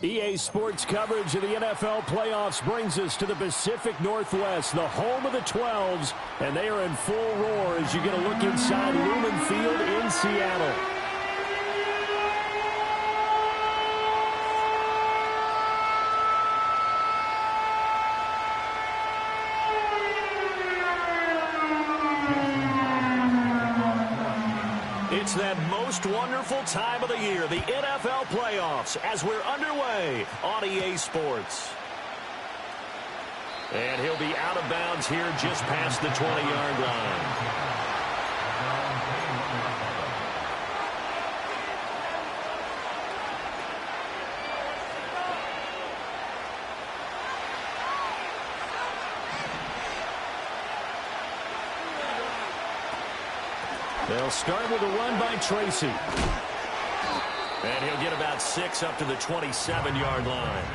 EA Sports coverage of the NFL playoffs brings us to the Pacific Northwest, the home of the 12s, and they are in full roar as you get a look inside Lumen Field in Seattle. It's that most wonderful time of the year, the NFL playoffs, as we're underway on EA Sports. And he'll be out of bounds here just past the 20-yard line. They'll start with a run by Tracy. And he'll get about 6 up to the 27-yard line.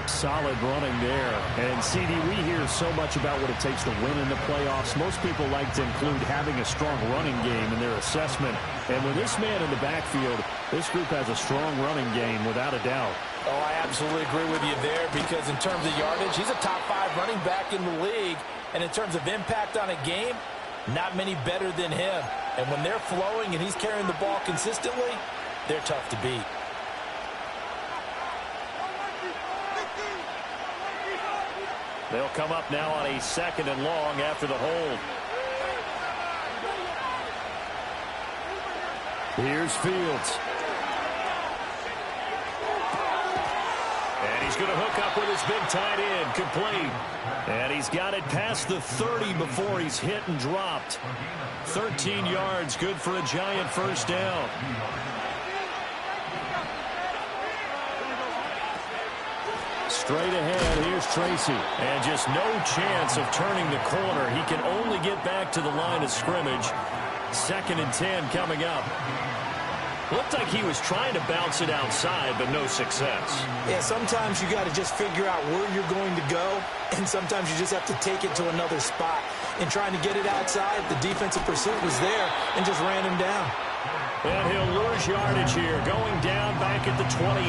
Solid running there. And, CD, we hear so much about what it takes to win in the playoffs. Most people like to include having a strong running game in their assessment. And with this man in the backfield, this group has a strong running game without a doubt. Oh, I absolutely agree with you there because in terms of yardage, he's a top 5 running back in the league. And in terms of impact on a game, not many better than him. And when they're flowing and he's carrying the ball consistently, they're tough to beat. They'll come up now on a 2nd and long after the hold. Here's Fields. And he's going to hook up with his big tight end, complete. And he's got it past the 30 before he's hit and dropped. 13 yards, good for a giant first down. Straight ahead, here's Tracy. And just no chance of turning the corner. He can only get back to the line of scrimmage. 2nd and 10 coming up. Looked like he was trying to bounce it outside, but no success. Yeah, sometimes you got to just figure out where you're going to go, and sometimes you just have to take it to another spot. In trying to get it outside, the defensive pursuit was there and just ran him down. And he'll lose yardage here, going down back at the 28.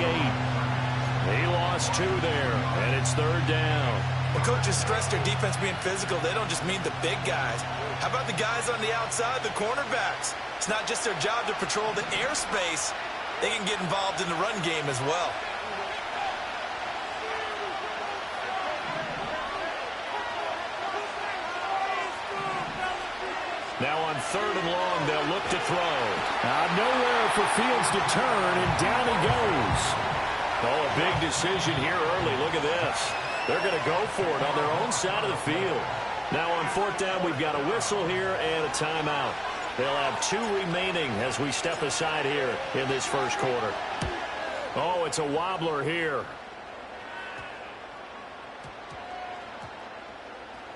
He lost 2 there, and it's 3rd down. When coaches stress their defense being physical, they don't just mean the big guys. How about the guys on the outside, the cornerbacks? It's not just their job to patrol the airspace. They can get involved in the run game as well. Now on 3rd and long, they'll look to throw. Nowhere for Fields to turn, and down he goes. Oh, a big decision here early. Look at this. They're going to go for it on their own side of the field. Now on 4th down, we've got a whistle here and a timeout. They'll have 2 remaining as we step aside here in this first quarter. Oh, it's a wobbler here.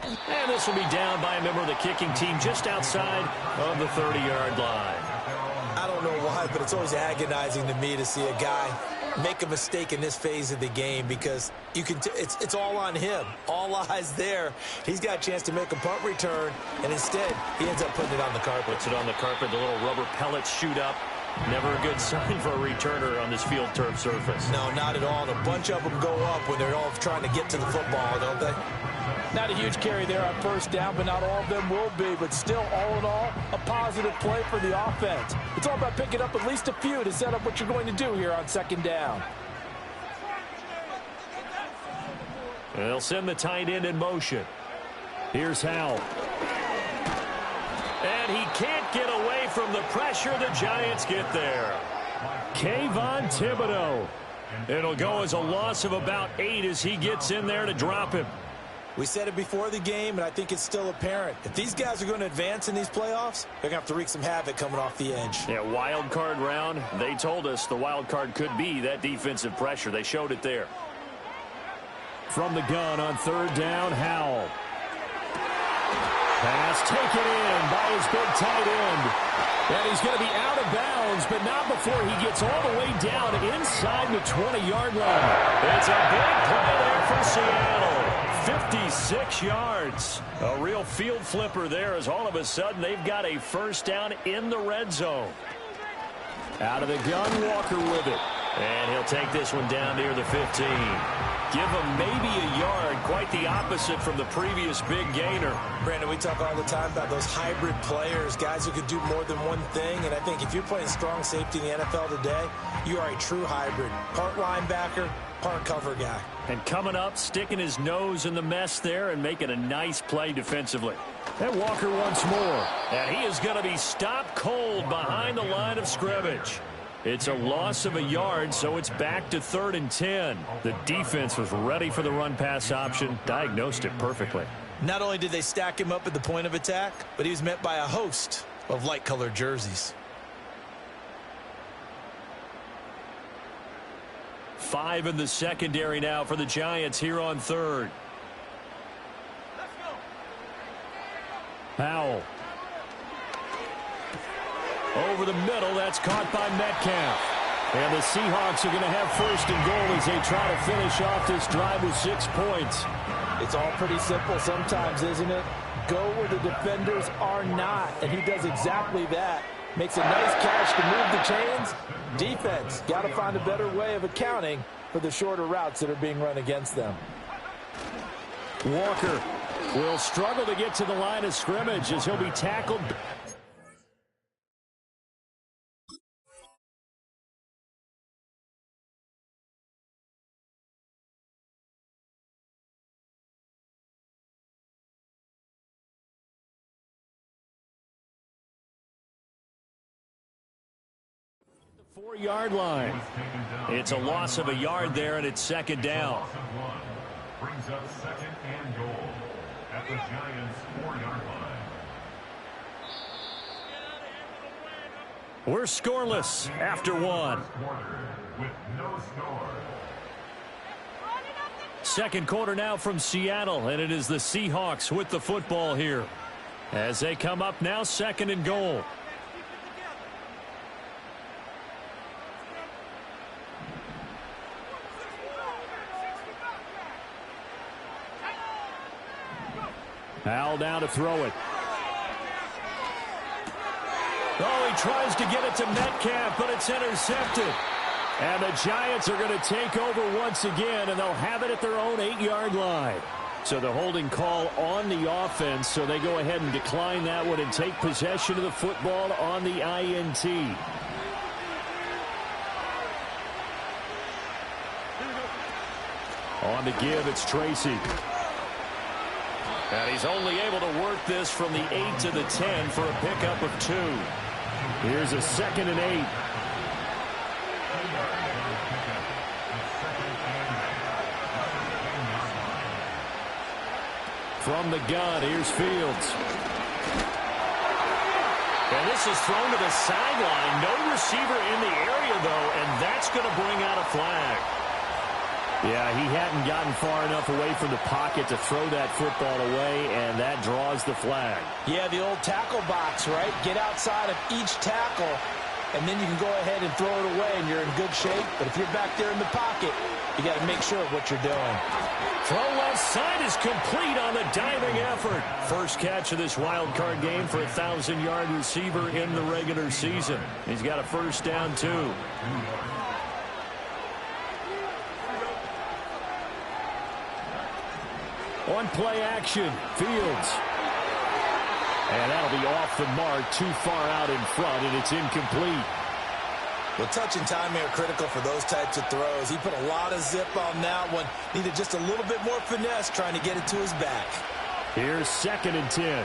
And this will be down by a member of the kicking team just outside of the 30-yard line. I don't know why, but it's always agonizing to me to see a guy make a mistake in this phase of the game because you can it's all on him. All eyes there. He's got a chance to make a punt return, and instead he ends up putting it on the carpet. Puts it on the carpet. The little rubber pellets shoot up. Never a good sign for a returner on this field turf surface. No, not at all. And a bunch of them go up when they're all trying to get to the football, don't they? Not a huge carry there on 1st down, but not all of them will be. But still, all in all, a positive play for the offense. It's all about picking up at least a few to set up what you're going to do here on 2nd down. They'll send the tight end in motion. Here's Howell. And he can't get away from the pressure. The Giants get there. Kayvon Thibodeau. It'll go as a loss of about 8 as he gets in there to drop him. We said it before the game, and I think it's still apparent. If these guys are going to advance in these playoffs, they're going to have to wreak some havoc coming off the edge. Yeah, wild card round. They told us the wild card could be that defensive pressure. They showed it there. From the gun on 3rd down, Howell. Pass taken in by his big tight end. And he's going to be out of bounds, but not before he gets all the way down inside the 20-yard line. It's a big play there for Seattle. 56 yards. A real field flipper there as all of a sudden they've got a first down in the red zone. Out of the gun, Walker with it. And he'll take this one down near the 15. Give him maybe a yard, quite the opposite from the previous big gainer. Brandon, we talk all the time about those hybrid players, guys who could do more than one thing. And I think if you're playing strong safety in the NFL today, you are a true hybrid. Part linebacker, part cover guy. And coming up, sticking his nose in the mess there and making a nice play defensively. And Walker once more. And he is going to be stopped cold behind the line of scrimmage. It's a loss of a yard, so it's back to 3rd and 10. The defense was ready for the run-pass option, diagnosed it perfectly. Not only did they stack him up at the point of attack, but he was met by a host of light-colored jerseys. 5 in the secondary now for the Giants here on 3rd. Powell. Over the middle, that's caught by Metcalf. And the Seahawks are going to have 1st and goal as they try to finish off this drive with 6 points. It's all pretty simple sometimes, isn't it? Go where the defenders are not, and he does exactly that. Makes a nice catch to move the chains. Defense, got to find a better way of accounting for the shorter routes that are being run against them. Walker will struggle to get to the line of scrimmage as he'll be tackled. The 4-yard line. It's a loss of a yard there, and it's 2nd down. Brings up 2nd and goal at the Giants' 4-yard line. We're scoreless after 1. With no score. 2nd quarter now from Seattle, and it is the Seahawks with the football here. As they come up now, 2nd and goal. Powell down to throw it. Oh, he tries to get it to Metcalf, but it's intercepted. And the Giants are going to take over once again, and they'll have it at their own 8-yard line. So the holding call on the offense, so they go ahead and decline that one and take possession of the football on the INT. On the give, it's Tracy. And he's only able to work this from the 8 to the 10 for a pickup of 2. Here's a 2nd and 8. From the gun, here's Fields. And this is thrown to the sideline. No receiver in the area, though, and that's going to bring out a flag. Yeah, he hadn't gotten far enough away from the pocket to throw that football away, and that draws the flag. Yeah, the old tackle box, right? Get outside of each tackle, and then you can go ahead and throw it away, and you're in good shape. But if you're back there in the pocket, you got to make sure of what you're doing. Throw left side is complete on the diving effort. First catch of this wild card game for a 1,000-yard receiver in the regular season. He's got a 1st down, too. On play action, Fields. And that'll be off the mark, too far out in front, and it's incomplete. Well, touch and timing are critical for those types of throws. He put a lot of zip on that one. Needed just a little bit more finesse trying to get it to his back. Here's 2nd and 10.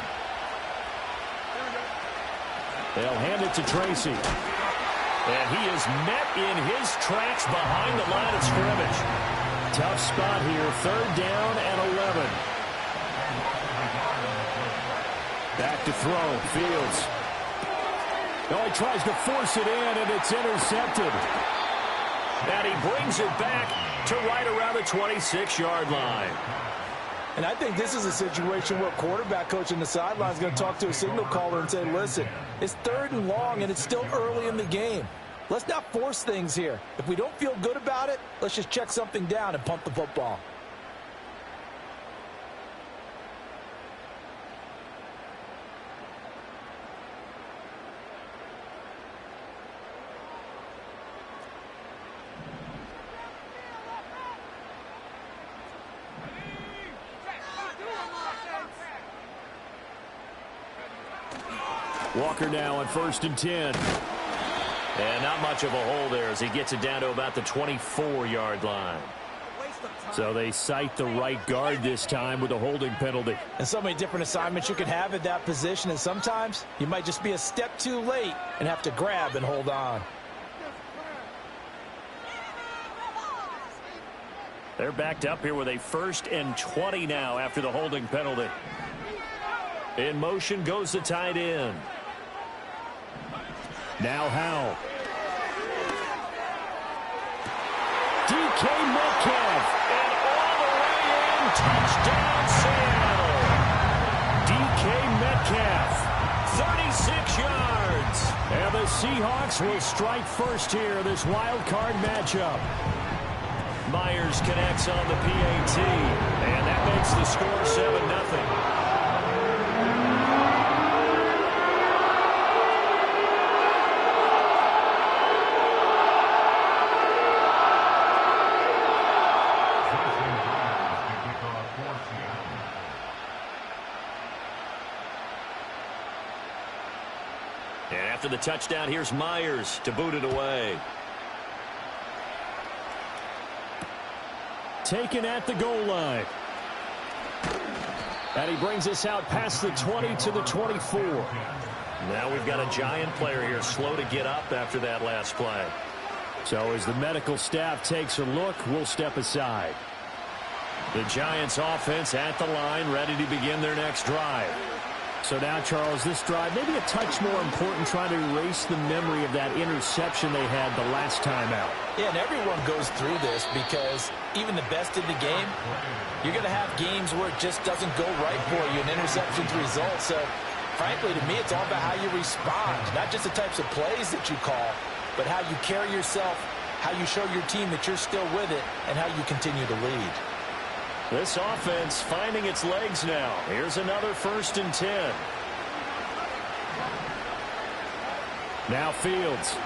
They'll hand it to Tracy. And he is met in his tracks behind the line of scrimmage. Tough spot here, 3rd down and 11. Back to throw, Fields. Oh, he tries to force it in, and it's intercepted. And he brings it back to right around the 26-yard line. And I think this is a situation where a quarterback coach on the sideline is going to talk to a signal caller and say, listen, it's 3rd and long, and it's still early in the game. Let's not force things here. If we don't feel good about it, let's just check something down and punt the football. Walker now on 1st and 10. And not much of a hole there as he gets it down to about the 24-yard line. So they cite the right guard this time with a holding penalty. And so many different assignments you can have at that position, and sometimes you might just be a step too late and have to grab and hold on. They're backed up here with a 1st and 20 now after the holding penalty. In motion goes the tight end. Now Howell. DK Metcalf. And all the way in. Touchdown Seattle. DK Metcalf. 36 yards. And the Seahawks will strike first here, this wild card matchup. Myers connects on the PAT. And that makes the score 7-0. After the touchdown, here's Myers to boot it away. Taken at the goal line. And he brings us out past the 20 to the 24. Now we've got a Giant player here slow to get up after that last play. So as the medical staff takes a look, we'll step aside. The Giants offense at the line, ready to begin their next drive. So now, Charles, this drive maybe a touch more important, trying to erase the memory of that interception they had the last time out. Yeah, and everyone goes through this because even the best in the game, you're going to have games where it just doesn't go right for you, and interceptions result. So, frankly, to me, it's all about how you respond, not just the types of plays that you call, but how you carry yourself, how you show your team that you're still with it, and how you continue to lead. This offense finding its legs now. Here's another 1st and 10. Now Fields.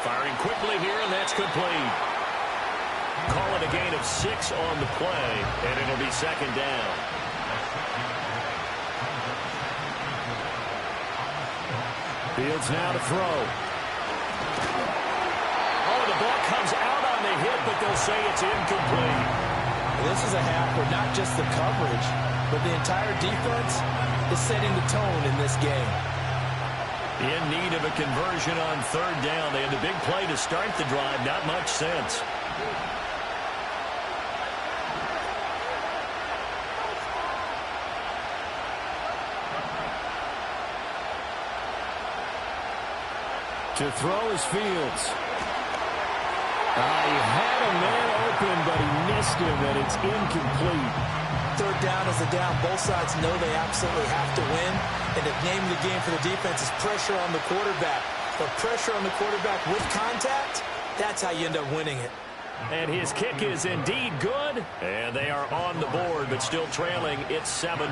Firing quickly here, and that's complete. Call it a gain of 6 on the play, and it'll be 2nd down. Fields now to throw. Oh, the ball comes out on the hit, but they'll say it's incomplete. This is a half where not just the coverage, but the entire defense is setting the tone in this game. In need of a conversion on 3rd down. They had the big play to start the drive. Not much sense. To throw is Fields. He had a man open, but he missed him, and it's incomplete. 3rd down is a down. Both sides know they absolutely have to win. And the name of the game for the defense is pressure on the quarterback. But pressure on the quarterback with contact, that's how you end up winning it. And his kick is indeed good. And they are on the board, but still trailing. It's 7-3.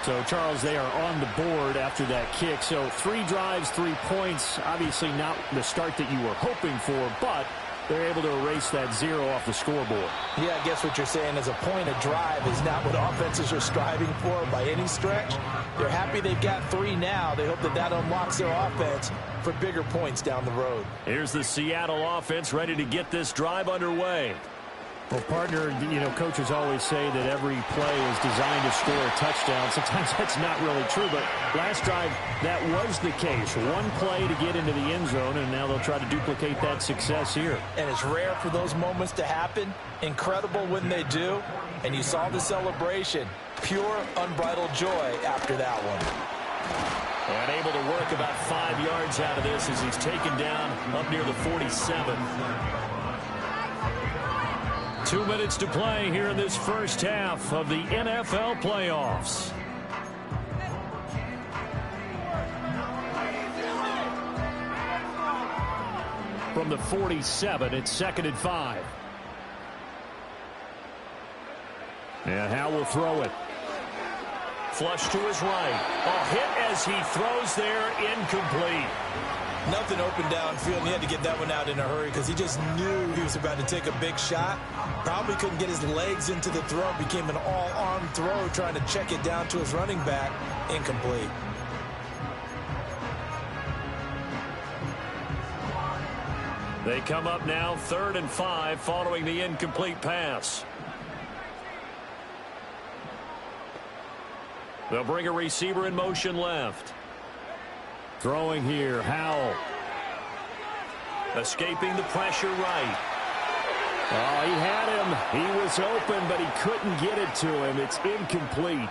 So, Charles, they are on the board after that kick. So 3 drives, 3 points. Obviously not the start that you were hoping for, but they're able to erase that 0 off the scoreboard. Yeah, I guess what you're saying is a point a drive is not what offenses are striving for by any stretch. They're happy they've got 3 now. They hope that that unlocks their offense for bigger points down the road. Here's the Seattle offense ready to get this drive underway. Well, partner, coaches always say that every play is designed to score a touchdown. Sometimes that's not really true, but last drive, that was the case. 1 play to get into the end zone, and now they'll try to duplicate that success here. And it's rare for those moments to happen. Incredible when they do. And you saw the celebration. Pure, unbridled joy after that one. And able to work about 5 yards out of this as he's taken down up near the 47. 2 minutes to play here in this first half of the NFL playoffs. From the 47, it's 2nd and 5. And Howell will throw it. Flush to his right. A hit as he throws there, incomplete. Nothing open downfield, and he had to get that one out in a hurry because he just knew he was about to take a big shot. Probably couldn't get his legs into the throw. Became an all-arm throw trying to check it down to his running back. Incomplete. They come up now 3rd and 5 following the incomplete pass. They'll bring a receiver in motion left. Throwing here, Howell. Escaping the pressure right. Oh, he had him. He was open, but he couldn't get it to him. It's incomplete.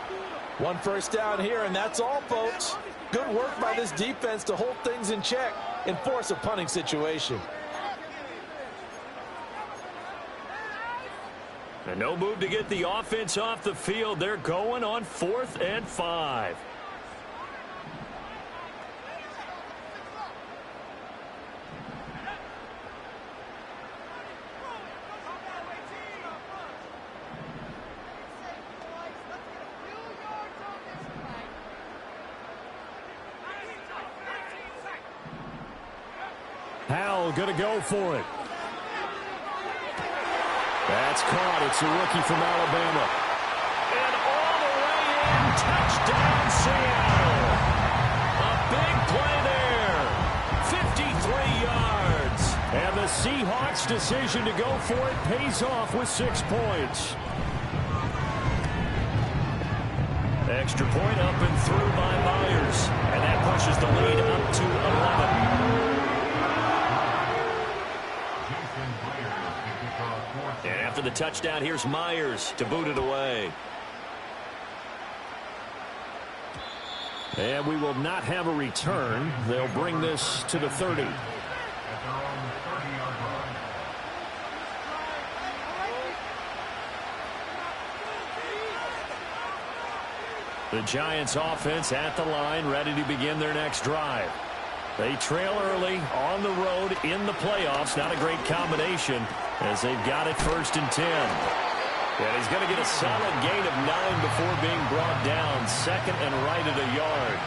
1 first down here, and that's all, folks. Good work by this defense to hold things in check and force a punting situation. And no move to get the offense off the field. They're going on 4th and 5. Howell going to go for it. That's caught. It's a rookie from Alabama. And all the way in. Touchdown, Seattle. A big play there. 53 yards. And the Seahawks' decision to go for it pays off with 6 points. Extra point up and through by Myers. And that pushes the lead up to 11. And after the touchdown, here's Myers to boot it away. And we will not have a return. They'll bring this to the 30. The Giants offense at the line, ready to begin their next drive. They trail early on the road in the playoffs. Not a great combination as they've got it 1st and 10. And he's going to get a solid gain of 9 before being brought down. 2nd and right at a yard.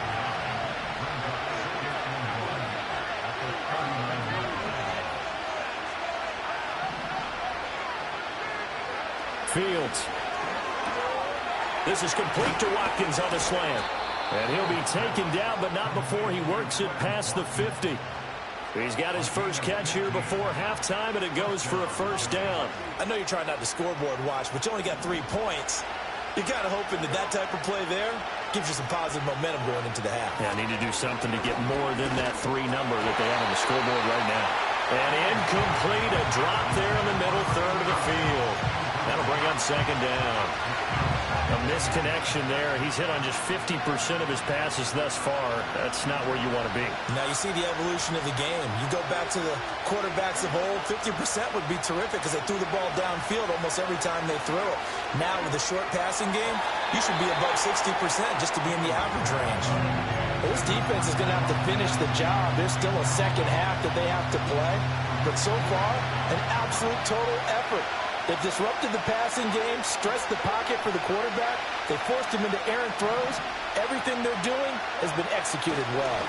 Fields. This is complete to Watkins on the slant. And he'll be taken down, but not before he works it past the 50. He's got his first catch here before halftime, and it goes for a 1st down. I know you're trying not to scoreboard watch, but you only got 3 points. You're kind of hoping that type of play there gives you some positive momentum going into the half. Yeah, need to do something to get more than that 3 number that they have on the scoreboard right now. And incomplete, a drop there in the middle 3rd of the field. That'll bring up 2nd down. A misconnection there. He's hit on just 50% of his passes thus far. That's not where you want to be. Now you see the evolution of the game. You go back to the quarterbacks of old, 50% would be terrific because they threw the ball downfield almost every time they threw it. Now with the short passing game, you should be above 60% just to be in the average range. Well, this defense is going to have to finish the job. There's still a 2nd half that they have to play. But so far, an absolute total effort. They've disrupted the passing game, stressed the pocket for the quarterback. They forced him into errant throws. Everything they're doing has been executed well.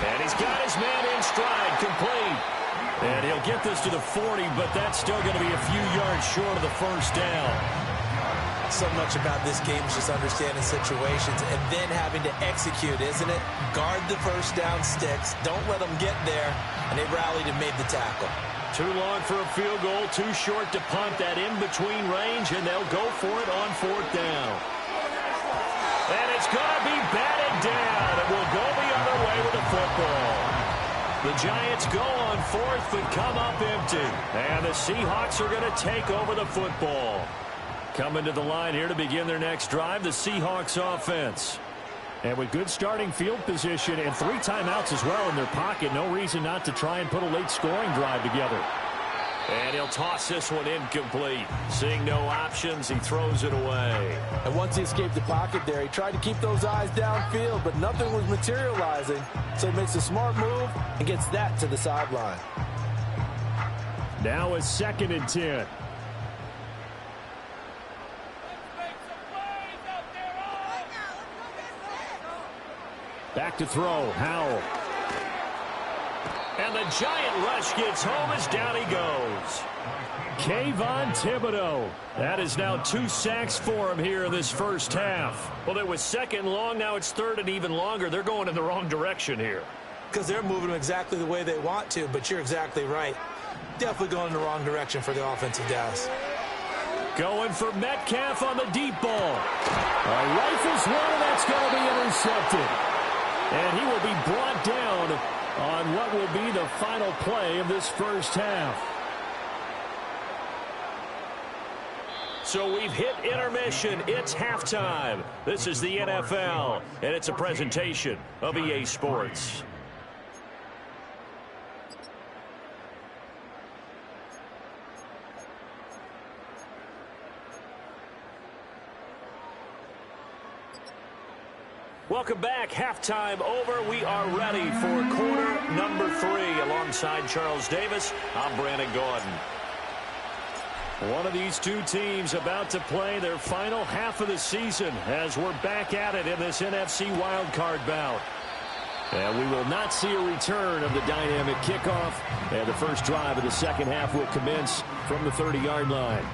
And he's got his man in stride, complete. And he'll get this to the 40, but that's still going to be a few yards short of the 1st down. So much about this game is just understanding situations and then having to execute, isn't it? Guard the 1st down sticks. Don't let them get there. And they rallied and made the tackle. Too long for a field goal, too short to punt that in-between range, and they'll go for it on 4th down. And it's going to be batted down, and we'll go the other way with the football. The Giants go on 4th, but come up empty. And the Seahawks are going to take over the football. Coming to the line here to begin their next drive, the Seahawks offense. And with good starting field position and 3 timeouts as well in their pocket, no reason not to try and put a late scoring drive together. And he'll toss this one incomplete. Seeing no options, he throws it away. And once he escaped the pocket there, he tried to keep those eyes downfield, but nothing was materializing. So he makes a smart move and gets that to the sideline. Now a 2nd and 10. Back to throw, Howell. And the giant rush gets home as down he goes. Kayvon Thibodeau. That is now 2 sacks for him here in this first half. Well, it was second and long. Now it's third and even longer. They're going in the wrong direction here. Because they're moving them exactly the way they want to, but you're exactly right. Definitely going in the wrong direction for the offensive Dallas. Going for Metcalf on the deep ball. Rifles one, and that's going to be intercepted. And he will be brought down on what will be the final play of this first half. So we've hit intermission. It's halftime. This is the NFL, and it's a presentation of EA Sports. Welcome back. Halftime over. We are ready for quarter number 3. Alongside Charles Davis, I'm Brandon Gordon. One of these two teams about to play their final half of the season as we're back at it in this NFC wildcard bout. And we will not see a return of the dynamic kickoff. And the first drive of the second half will commence from the 30-yard line.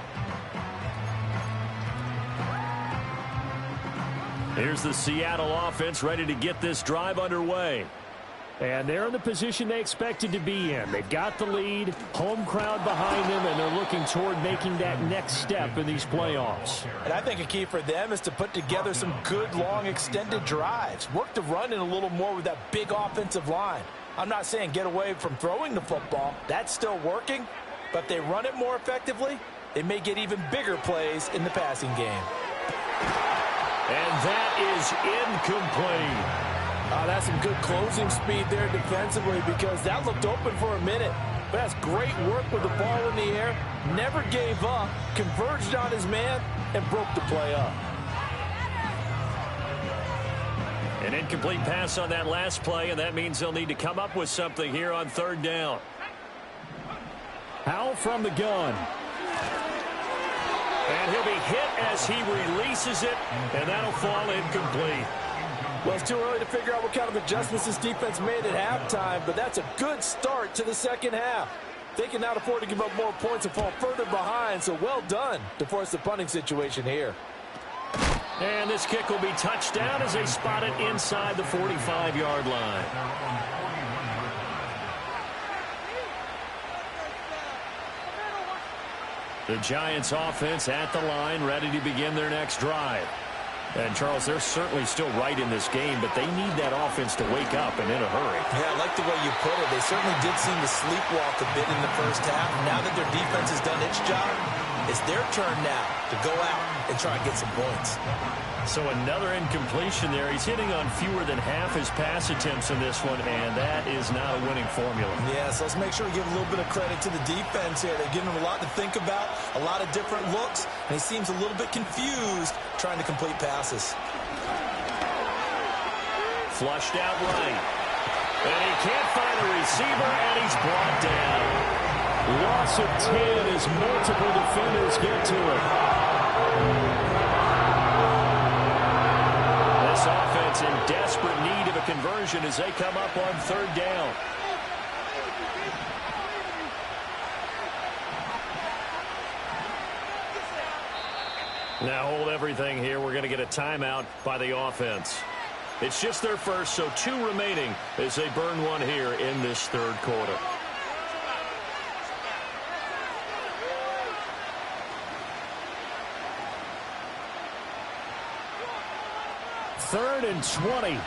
Here's the Seattle offense ready to get this drive underway. And they're in the position they expected to be in. They've got the lead, home crowd behind them, and they're looking toward making that next step in these playoffs. And I think a key for them is to put together some good, long, extended drives. Work the run in a little more with that big offensive line. I'm not saying get away from throwing the football. That's still working. But if they run it more effectively, they may get even bigger plays in the passing game. And that is incomplete. That's some good closing speed there defensively because that looked open for a minute. But that's great work with the ball in the air. Never gave up, converged on his man, and broke the play up. An incomplete pass on that last play, and that means they'll need to come up with something here on third down. Howell from the gun. And he'll be hit as he releases it, and that'll fall incomplete. Well, it's too early to figure out what kind of adjustments this defense made at halftime, but that's a good start to the second half. They can now afford to give up more points and fall further behind, so well done to force the punting situation here. And this kick will be touched down as they spot it inside the 45-yard line. The Giants offense at the line, ready to begin their next drive. And, Charles, they're certainly still right in this game, but they need that offense to wake up and in a hurry. Yeah, I like the way you put it. They certainly did seem to sleepwalk a bit in the first half. Now that their defense has done its job, it's their turn now to go out and try and get some points. So another incompletion there. He's hitting on fewer than half his pass attempts in this one, and that is not a winning formula. Yeah, so let's make sure we give a little bit of credit to the defense here. They're giving him a lot to think about, a lot of different looks, and he seems a little bit confused trying to complete passes. Flushed out right. And he can't find a receiver, and he's brought down. Loss of 10 as multiple defenders get to it. This offense in desperate need of a conversion as they come up on third down. Now hold everything here. We're going to get a timeout by the offense. It's just their first, so 2 remaining as they burn one here in this third quarter. Third and 20.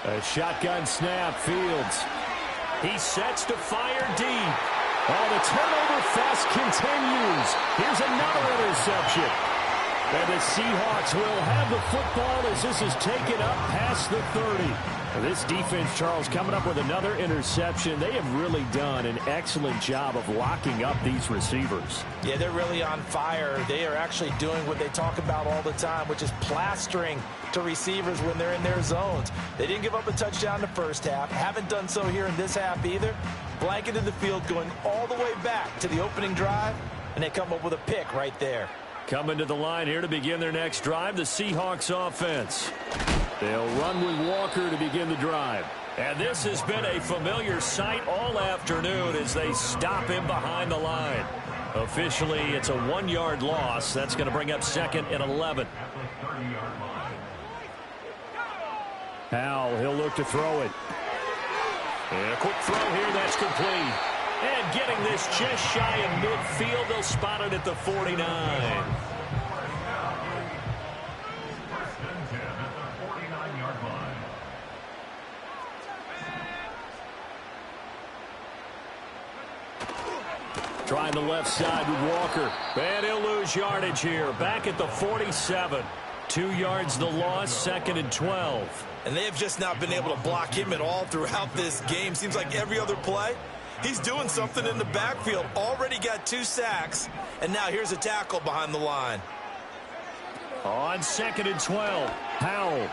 A shotgun snap, Fields. He sets to fire deep. Oh, the turnover fest continues. Here's another interception. And the Seahawks will have the football as this is taken up past the 30. This defense, Charles, coming up with another interception. They have really done an excellent job of locking up these receivers. Yeah, they're really on fire. They are actually doing what they talk about all the time, which is plastering to receivers when they're in their zones. They didn't give up a touchdown in the first half. Haven't done so here in this half either. Blanketed the field going all the way back to the opening drive, and they come up with a pick right there. Coming to the line here to begin their next drive, the Seahawks offense. They'll run with Walker to begin the drive. And this has been a familiar sight all afternoon as they stop him behind the line. Officially, it's a 1-yard loss. That's going to bring up 2nd and 11. Howell, he'll look to throw it. And a quick throw here, that's complete. And getting this just shy of midfield, they'll spot it at the 49. Trying the left side with Walker. And he'll lose yardage here. Back at the 47. 2 yards the loss, 2nd and 12. And they have just not been able to block him at all throughout this game. Seems like every other play, he's doing something in the backfield. Already got 2 sacks. And now here's a tackle behind the line. On 2nd and 12. Howell.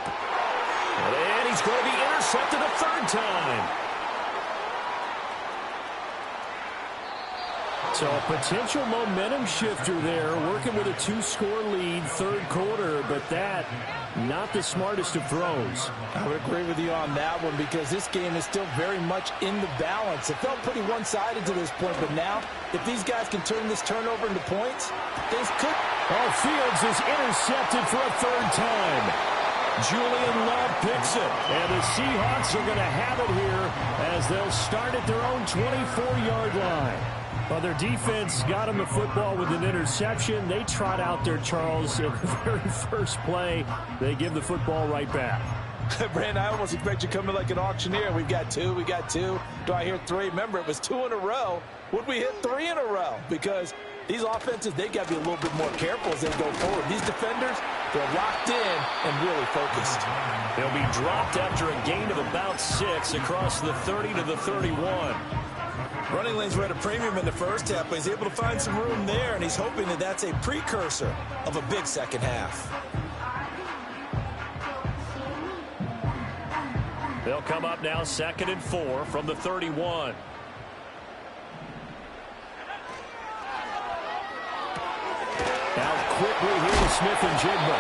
And he's going to be intercepted a 3rd time. So a potential momentum shifter there, working with a 2-score lead, 3rd quarter, but that, not the smartest of throws. I would agree with you on that one because this game is still very much in the balance. It felt pretty one-sided to this point, but now, if these guys can turn this turnover into points, things could. Oh, Fields is intercepted for a 3rd time. Julian Love picks it, and the Seahawks are going to have it here as they'll start at their own 24-yard line. Well, their defense got him the football with an interception. They trot out there, Charles, in the very first play. They give the football right back. Brandon, I almost expect you to come in like an auctioneer. We've got 2, we got 2. Do I hear 3? Remember, it was 2 in a row. Would we hit 3 in a row? Because these offenses, they got to be a little bit more careful as they go forward. These defenders, they're locked in and really focused. They'll be dropped after a gain of about 6 across the 30 to the 31. Running lanes were at a premium in the first half, but he's able to find some room there, and he's hoping that that's a precursor of a big second half. They'll come up now 2nd and 4 from the 31. Now quickly here to Smith and Jigba.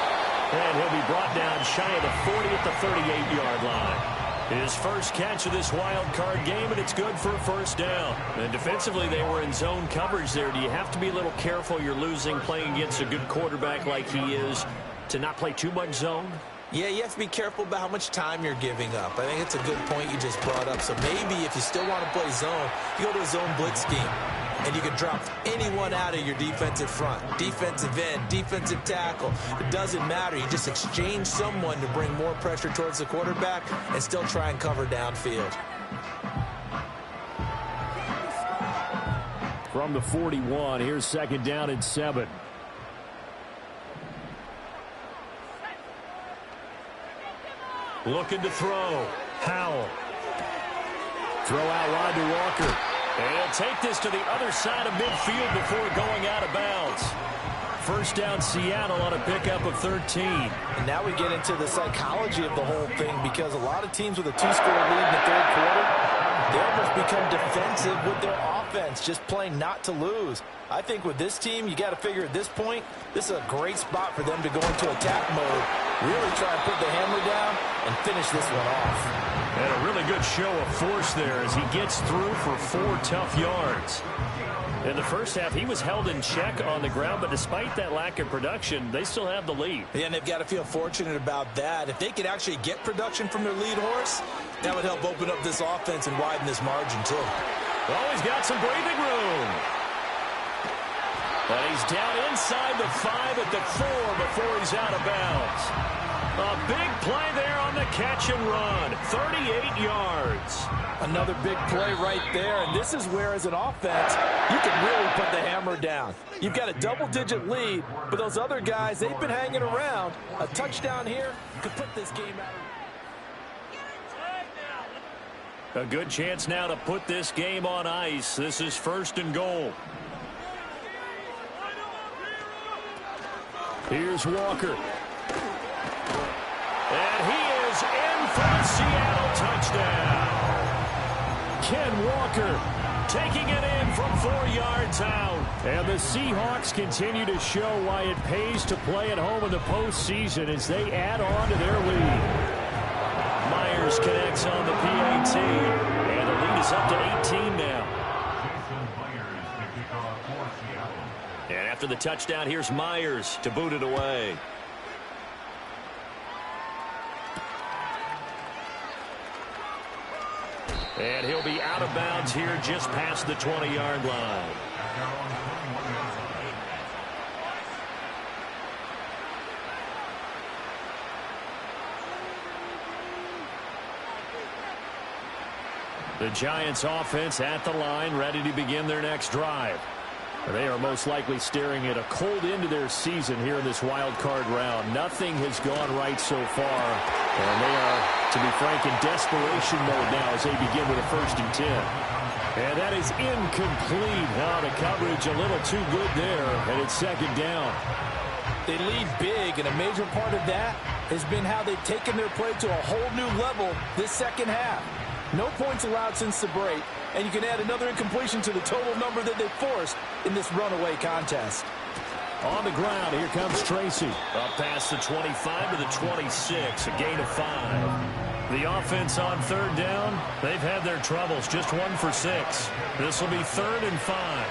And he'll be brought down shy of the 40 at the 38-yard line. His first catch of this wild card game, and it's good for a 1st down. And defensively, they were in zone coverage there. Do you have to be a little careful? You're losing playing against a good quarterback like he is to not play too much zone? Yeah, you have to be careful about how much time you're giving up. I think it's a good point you just brought up. So maybe if you still want to play zone, you go to a zone blitz scheme. And you can drop anyone out of your defensive front. Defensive end, defensive tackle. It doesn't matter. You just exchange someone to bring more pressure towards the quarterback and still try and cover downfield. From the 41, here's 2nd down and 7. Looking to throw. Howell. Throw out wide to Walker. And he'll take this to the other side of midfield before going out of bounds. 1st down Seattle on a pickup of 13. And now we get into the psychology of the whole thing because a lot of teams with a 2-score lead in the 3rd quarter, they almost become defensive with their offense, just playing not to lose. I think with this team, you got to figure at this point, this is a great spot for them to go into attack mode, really try and put the hammer down and finish this one off. And a really good show of force there as he gets through for 4 tough yards. In the first half, he was held in check on the ground, but despite that lack of production, they still have the lead. Yeah, and they've got to feel fortunate about that. If they could actually get production from their lead horse, that would help open up this offense and widen this margin, too. Well, he's got some breathing room. But he's down inside the 5 at the 4 before he's out of bounds. A big play there on the catch and run. 38 yards. Another big play right there, and this is where, as an offense, you can really put the hammer down. You've got a double-digit lead, but those other guys, they've been hanging around. A touchdown here could put this game out. A good chance now to put this game on ice. This is 1st and goal. Here's Walker. And he is in for a Seattle touchdown. Ken Walker taking it in from 4 yards out. And the Seahawks continue to show why it pays to play at home in the postseason as they add on to their lead. Myers connects on the PAT, and the lead is up to 18 now. And after the touchdown, here's Myers to boot it away. And he'll be out of bounds here just past the 20-yard line. The Giants offense at the line, ready to begin their next drive. They are most likely staring at a cold end to their season here in this wild card round. Nothing has gone right so far, and they are, to be frank, in desperation mode now as they begin with a 1st and 10. And that is incomplete. The coverage a little too good there, and it's 2nd down. They lead big, and a major part of that has been how they've taken their play to a whole new level this second half. No points allowed since the break, and you can add another incompletion to the total number that they forced in this runaway contest. On the ground, here comes Tracy. Up past the 25 to the 26, a gain of 5. The offense on 3rd down, they've had their troubles, just 1 for 6. This will be 3rd and 5.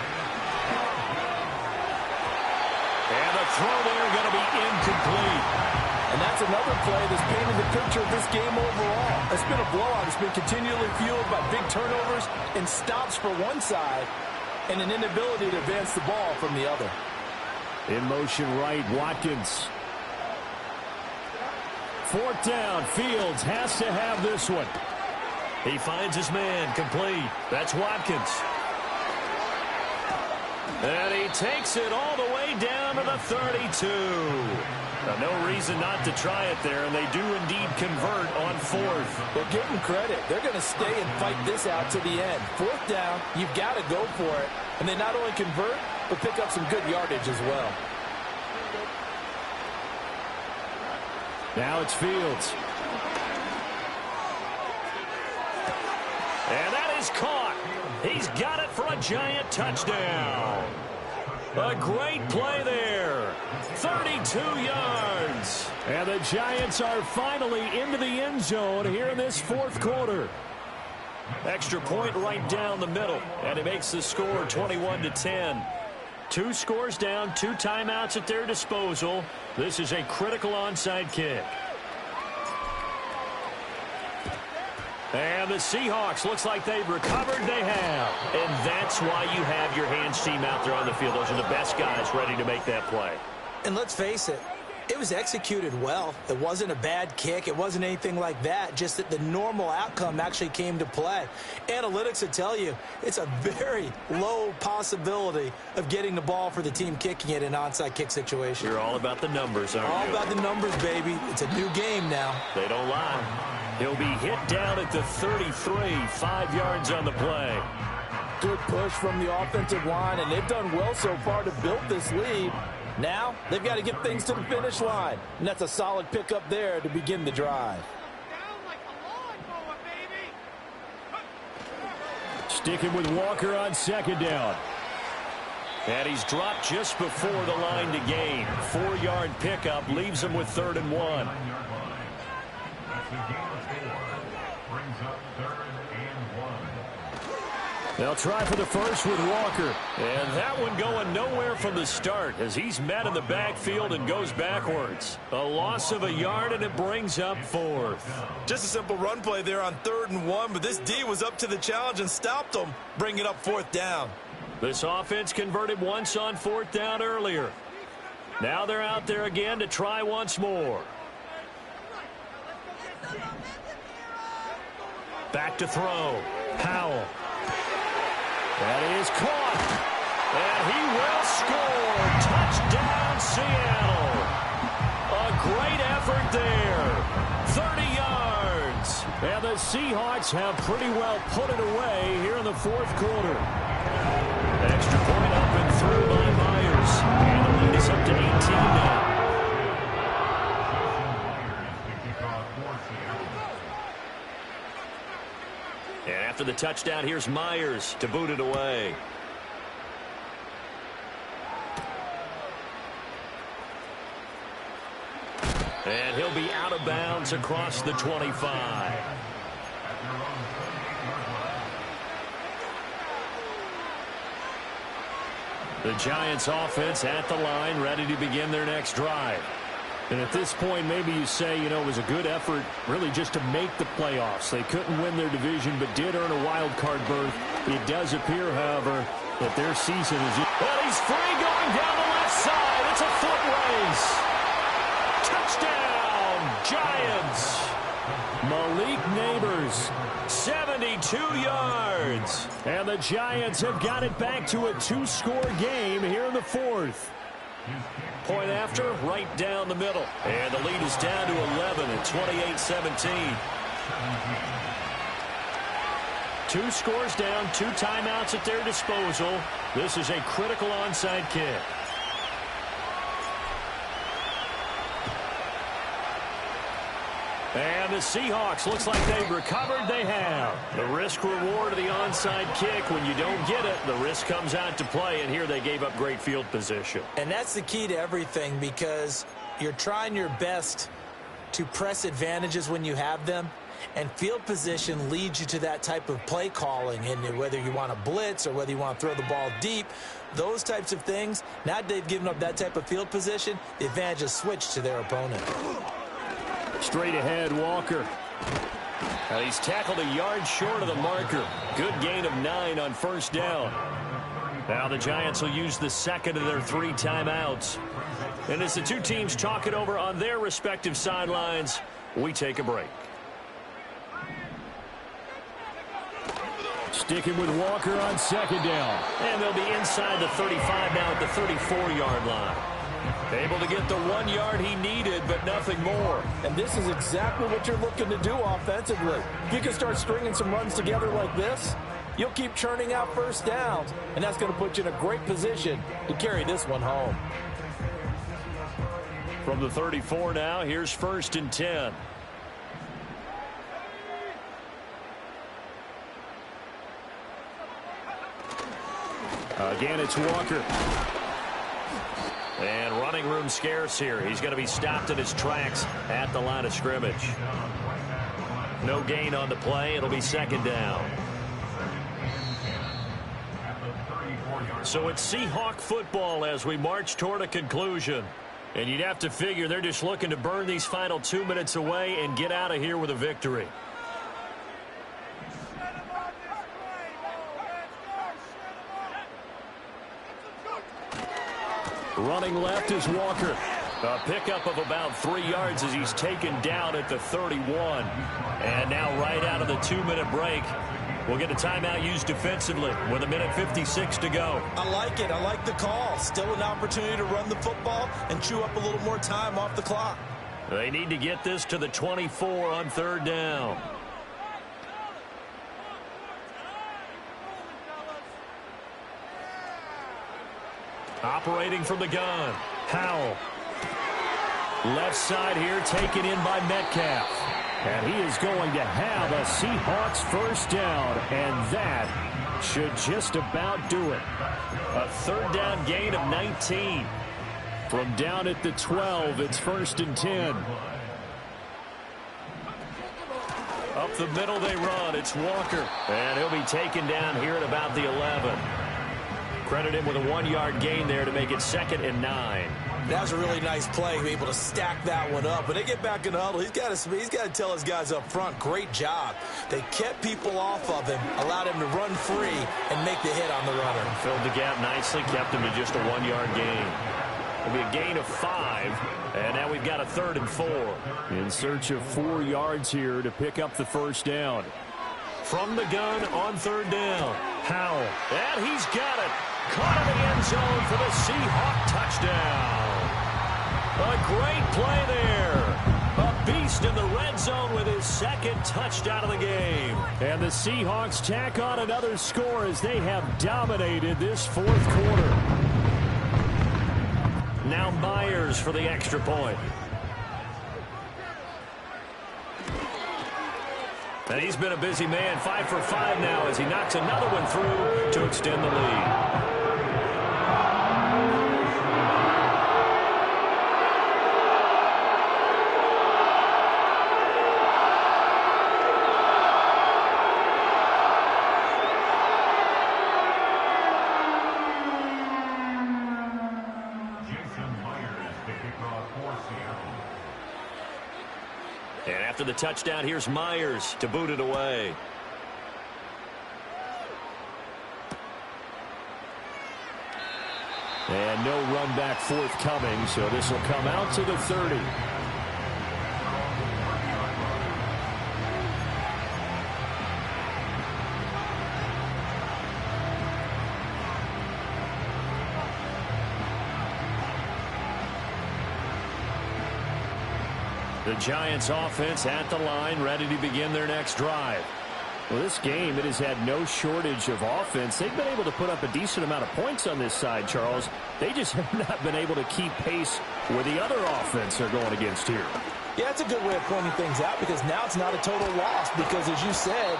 And the throw there going to be incomplete. And that's another play that's painted the picture of this game overall. It's been a blowout. It's been continually fueled by big turnovers and stops for one side and an inability to advance the ball from the other. In motion right, Watkins. 4th down, Fields has to have this one. He finds his man, complete. That's Watkins. And he takes it all the way down to the 32. Now, no reason not to try it there, and they do indeed convert on 4th. Well, give them credit. They're going to stay and fight this out to the end. 4th down, you've got to go for it. And they not only convert, but pick up some good yardage as well. Now it's Fields. And that is caught. He's got it for a Giant touchdown. A great play there. 32 yards. And the Giants are finally into the end zone here in this 4th quarter. Extra point right down the middle. And it makes the score 21-10. 2 scores down, 2 timeouts at their disposal. This is a critical onside kick. And the Seahawks, looks like they've recovered. They have. And that's why you have your hands team out there on the field. Those are the best guys ready to make that play. And let's face it, it was executed well. It wasn't a bad kick. It wasn't anything like that. Just that the normal outcome actually came to play. Analytics would tell you it's a very low possibility of getting the ball for the team kicking it in an onside kick situation. You're all about the numbers, aren't you? All about the numbers, baby. It's a new game now. They don't lie. He'll be hit down at the 33, 5 yards on the play. Good push from the offensive line, and they've done well so far to build this lead. Now, they've got to get things to the finish line, and that's a solid pickup there to begin the drive. Sticking with Walker on 2nd down. And he's dropped just before the line to gain. 4-yard pickup leaves him with 3rd and 1. They'll try for the first with Walker. And that one going nowhere from the start as he's met in the backfield and goes backwards. A loss of a yard, and it brings up 4th. Just a simple run play there on 3rd and 1, but this D was up to the challenge and stopped him, bringing up 4th down. This offense converted once on 4th down earlier. Now they're out there again to try once more. Back to throw. Powell. That is caught. And he will score. Touchdown, Seattle. A great effort there. 30 yards. And the Seahawks have pretty well put it away here in the 4th quarter. Extra point up and through by Myers. And the lead is up to 18 now. And after the touchdown, here's Myers to boot it away. And he'll be out of bounds across the 25. The Giants offense at the line, ready to begin their next drive. And at this point, maybe you say, you know, it was a good effort really just to make the playoffs. They couldn't win their division, but did earn a wild card berth. It does appear, however, that their season is... Well, he's free going down the left side. It's a foot race. Touchdown, Giants. Malik Neighbors, 72 yards. And the Giants have got it back to a 2-score game here in the fourth. Point after, right down the middle. And the lead is down to 11 at 28-17. 2 scores down, 2 timeouts at their disposal. This is a critical onside kick. And the Seahawks, looks like they've recovered. They have. The risk reward of the onside kick. When you don't get it, the risk comes out to play, and here they gave up great field position. And that's the key to everything, because you're trying your best to press advantages when you have them, and field position leads you to that type of play calling. And whether you want to blitz or whether you want to throw the ball deep, those types of things, now that they've given up that type of field position, the advantage is switched to their opponent. Straight ahead, Walker. He's tackled a yard short of the marker. Good gain of 9 on first down. Now the Giants will use the second of their 3 timeouts. And as the two teams talk it over on their respective sidelines, we take a break. Sticking with Walker on second down. And they'll be inside the 35 now at the 34-yard line. Able to get the 1 yard he needed, but nothing more. And this is exactly what you're looking to do offensively. If you can start stringing some runs together like this, you'll keep churning out first downs, and that's going to put you in a great position to carry this one home. From the 34 now, here's 1st and 10. Again, it's Walker. And running room scarce here. He's going to be stopped in his tracks at the line of scrimmage. No gain on the play. It'll be second down. So it's Seahawk football as we march toward a conclusion. And you'd have to figure they're just looking to burn these final 2 minutes away and get out of here with a victory. Running left is Walker. A pickup of about 3 yards as he's taken down at the 31. And now right out of the 2-minute break, we'll get a timeout used defensively with 1:56 to go. I like it. I like the call. Still an opportunity to run the football and chew up a little more time off the clock. They need to get this to the 24 on 3rd down. Operating from the gun, Howell. Left side here taken in by Metcalf. And he is going to have a Seahawks first down, and that should just about do it. A 3rd down gain of 19. From down at the 12, it's 1st and 10. Up the middle they run, it's Walker. And he'll be taken down here at about the 11. Credit him with a 1-yard gain there to make it 2nd and 9. That was a really nice play, be able to stack that one up. When they get back in the huddle, he's got to tell his guys up front, great job. They kept people off of him, allowed him to run free, and make the hit on the runner. Filled the gap nicely, kept him to just a 1-yard gain. It'll be a gain of 5, and now we've got a 3rd and 4. In search of 4 yards here to pick up the first down. From the gun on 3rd down, Howell. And he's got it. Caught in the end zone for the Seahawk touchdown. A great play there. A beast in the red zone with his 2nd touchdown of the game. And the Seahawks tack on another score as they have dominated this 4th quarter. Now Myers for the extra point. And he's been a busy man, 5 for 5 now as he knocks another one through to extend the lead. After the touchdown, here's Myers to boot it away. And no run back forthcoming, so this will come out to the 30. The Giants offense at the line, ready to begin their next drive. Well, this game, it has had no shortage of offense. They've been able to put up a decent amount of points on this side, Charles. They just have not been able to keep pace where the other offense are going against here. Yeah, that's a good way of pointing things out because now it's not a total loss because, as you said,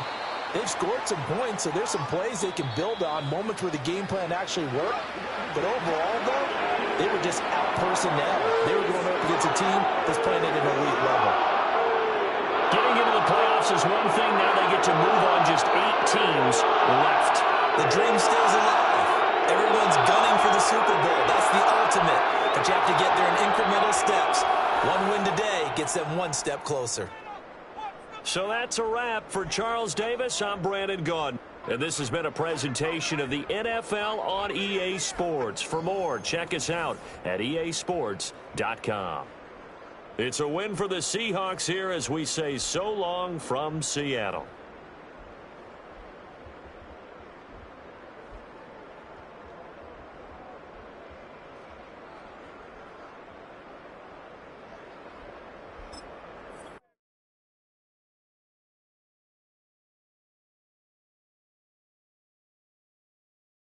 they've scored some points, so there's some plays they can build on, moments where the game plan actually worked. But overall, though, they were just out-personnel. They were going up against a team that's playing at an elite level. Getting into the playoffs is one thing. Now they get to move on. Just 8 teams left. The dream stays alive. Everyone's gunning for the Super Bowl. That's the ultimate. But you have to get there in incremental steps. One win today gets them one step closer. So that's a wrap for Charles Davis. I'm Brandon Gunn. And this has been a presentation of the NFL on EA Sports. For more, check us out at easports.com. It's a win for the Seahawks here as we say so long from Seattle.